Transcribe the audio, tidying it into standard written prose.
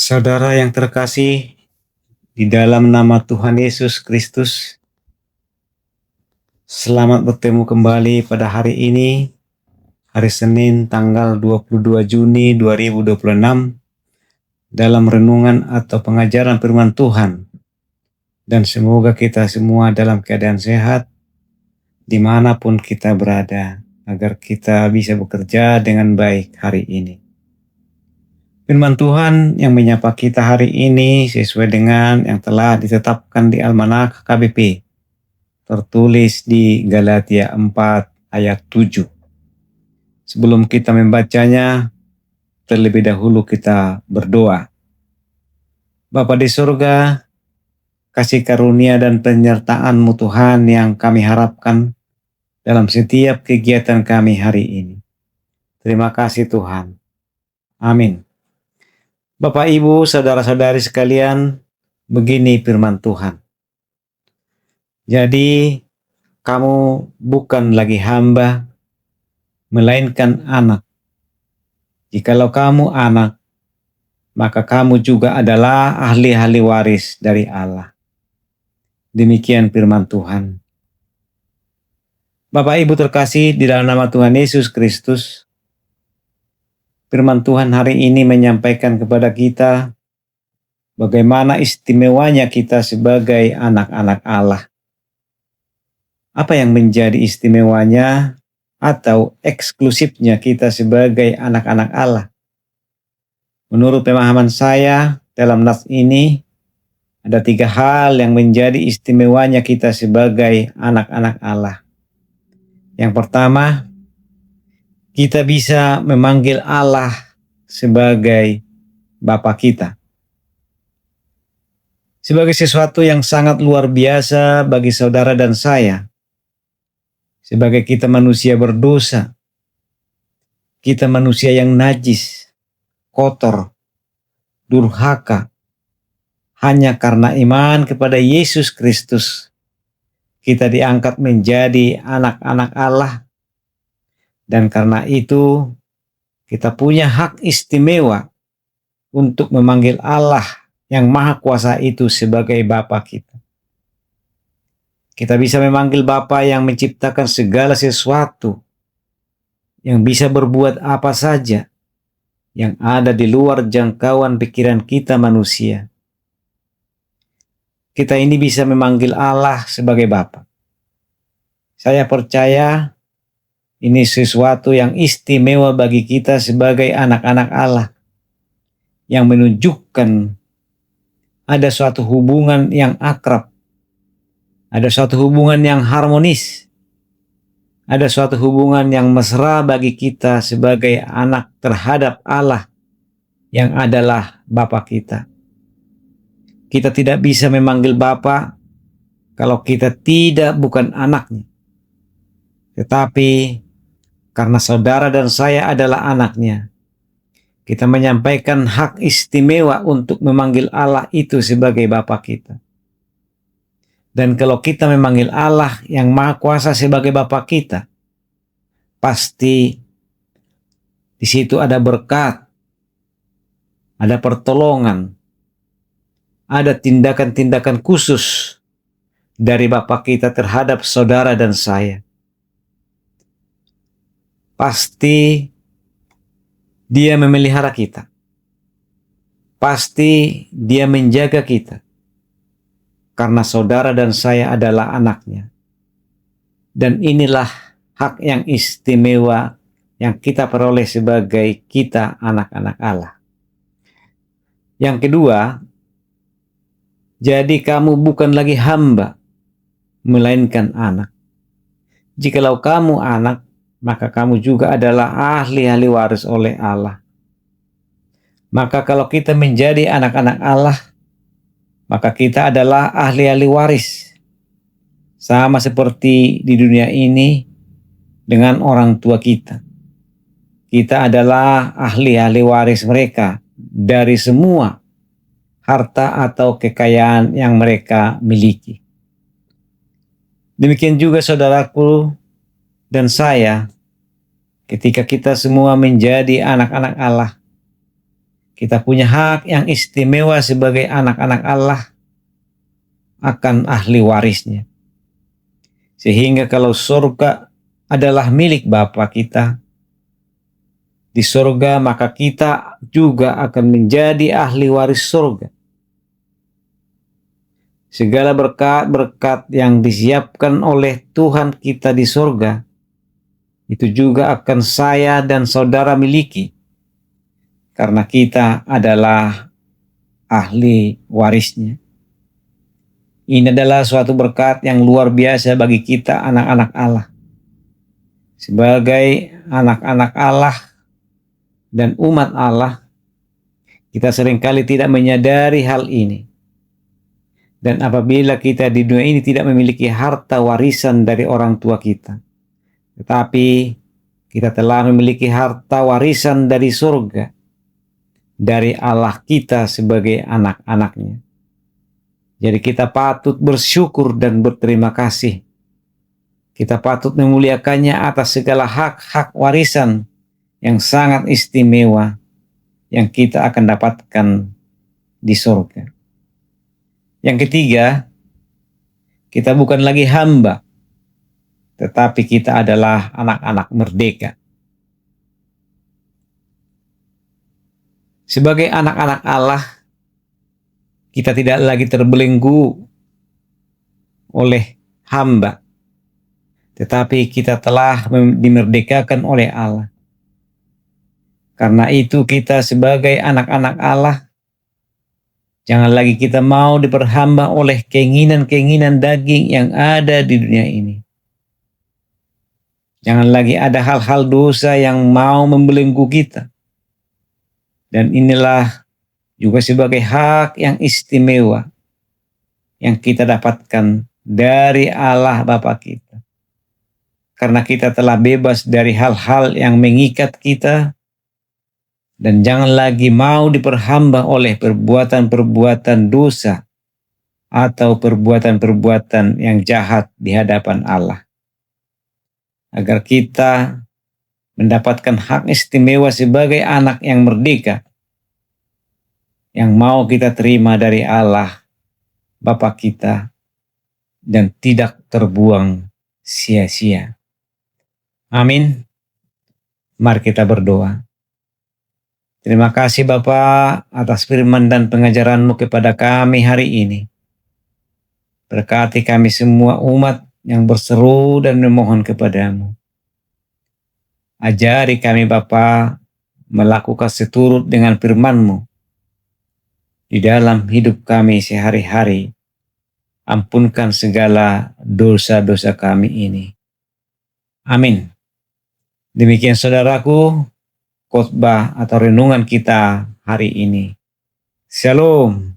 Saudara yang terkasih, di dalam nama Tuhan Yesus Kristus, selamat bertemu kembali pada hari ini, hari Senin tanggal 22 Juni 2026, dalam renungan atau pengajaran firman Tuhan. Dan semoga kita semua dalam keadaan sehat, dimanapun kita berada, agar kita bisa bekerja dengan baik hari ini. Firman Tuhan yang menyapa kita hari ini sesuai dengan yang telah ditetapkan di Almanak KBP, tertulis di Galatia 4 ayat 7. Sebelum kita membacanya, terlebih dahulu kita berdoa. Bapa di surga, kasih karunia dan penyertaan-Mu Tuhan yang kami harapkan dalam setiap kegiatan kami hari ini. Terima kasih Tuhan. Amin. Bapak, Ibu, saudara-saudari sekalian, begini firman Tuhan. Jadi, kamu bukan lagi hamba, melainkan anak. Jikalau kamu anak, maka kamu juga adalah ahli-ahli waris dari Allah. Demikian firman Tuhan. Bapak Ibu terkasih di dalam nama Tuhan Yesus Kristus, firman Tuhan hari ini menyampaikan kepada kita bagaimana istimewanya kita sebagai anak-anak Allah. Apa yang menjadi istimewanya atau eksklusifnya kita sebagai anak-anak Allah? Menurut pemahaman saya dalam nas ini, ada 3 hal yang menjadi istimewanya kita sebagai anak-anak Allah. Yang pertama, kita bisa memanggil Allah sebagai Bapa kita. Sebagai sesuatu yang sangat luar biasa bagi saudara dan saya. Sebagai kita manusia berdosa, kita manusia yang najis, kotor, durhaka, hanya karena iman kepada Yesus Kristus, kita diangkat menjadi anak-anak Allah. Dan karena itu, kita punya hak istimewa untuk memanggil Allah yang Maha Kuasa itu sebagai Bapa kita. Kita bisa memanggil Bapa yang menciptakan segala sesuatu, yang bisa berbuat apa saja, yang ada di luar jangkauan pikiran kita manusia. Kita ini bisa memanggil Allah sebagai Bapa. Saya percaya ini sesuatu yang istimewa bagi kita sebagai anak-anak Allah, yang menunjukkan ada suatu hubungan yang akrab, ada suatu hubungan yang harmonis, ada suatu hubungan yang mesra bagi kita sebagai anak terhadap Allah yang adalah Bapa kita. Kita tidak bisa memanggil Bapa kalau kita bukan anaknya. Tetapi karena saudara dan saya adalah anaknya, kita menyampaikan hak istimewa untuk memanggil Allah itu sebagai Bapa kita. Dan kalau kita memanggil Allah yang Maha Kuasa sebagai Bapa kita, pasti di situ ada berkat, ada pertolongan, ada tindakan-tindakan khusus dari Bapa kita terhadap saudara dan saya. Pasti Dia memelihara kita. Pasti Dia menjaga kita. Karena saudara dan saya adalah anaknya. Dan inilah hak yang istimewa yang kita peroleh sebagai kita anak-anak Allah. Yang kedua, jadi kamu bukan lagi hamba, melainkan anak. Jikalau kamu anak, maka kamu juga adalah ahli-ahli waris oleh Allah. Maka kalau kita menjadi anak-anak Allah, maka kita adalah ahli-ahli waris. Sama seperti di dunia ini dengan orang tua kita. Kita adalah ahli-ahli waris mereka dari semua harta atau kekayaan yang mereka miliki. Demikian juga saudaraku dan saya, ketika kita semua menjadi anak-anak Allah, Kita punya hak yang istimewa sebagai anak-anak Allah akan ahli warisnya. Sehingga kalau surga adalah milik Bapa kita di surga, maka kita juga akan menjadi ahli waris surga. Segala berkat-berkat yang disiapkan oleh Tuhan kita di surga, itu juga akan saya dan saudara miliki. Karena kita adalah ahli warisnya. Ini adalah suatu berkat yang luar biasa bagi kita anak-anak Allah. Sebagai anak-anak Allah dan umat Allah, kita seringkali tidak menyadari hal ini. Dan apabila kita di dunia ini tidak memiliki harta warisan dari orang tua kita, tetapi kita telah memiliki harta warisan dari surga, dari Allah kita sebagai anak-anaknya. Jadi kita patut bersyukur dan berterima kasih. Kita patut memuliakannya atas segala hak-hak warisan yang sangat istimewa yang kita akan dapatkan di surga. Yang ketiga, kita bukan lagi hamba, tetapi kita adalah anak-anak merdeka. Sebagai anak-anak Allah, kita tidak lagi terbelenggu oleh hamba, tetapi kita telah dimerdekakan oleh Allah. Karena itu kita sebagai anak-anak Allah, jangan lagi kita mau diperhamba oleh keinginan-keinginan daging yang ada di dunia ini. Jangan lagi ada hal-hal dosa yang mau membelenggu kita. Dan inilah juga sebagai hak yang istimewa yang kita dapatkan dari Allah Bapa kita. Karena kita telah bebas dari hal-hal yang mengikat kita dan jangan lagi mau diperhamba oleh perbuatan-perbuatan dosa atau perbuatan-perbuatan yang jahat di hadapan Allah. Agar kita mendapatkan hak istimewa sebagai anak yang merdeka yang mau kita terima dari Allah Bapa kita dan tidak terbuang sia-sia. Amin. Mari kita berdoa. Terima kasih Bapa atas firman dan pengajaran-Mu kepada kami hari ini. Berkati kami semua umat yang berseru dan memohon kepadamu. Ajari kami Bapa melakukan seturut dengan firman-Mu di dalam hidup kami sehari-hari. Ampunkan segala dosa-dosa kami ini. Amin. Demikian saudaraku, khotbah atau renungan kita hari ini. Shalom.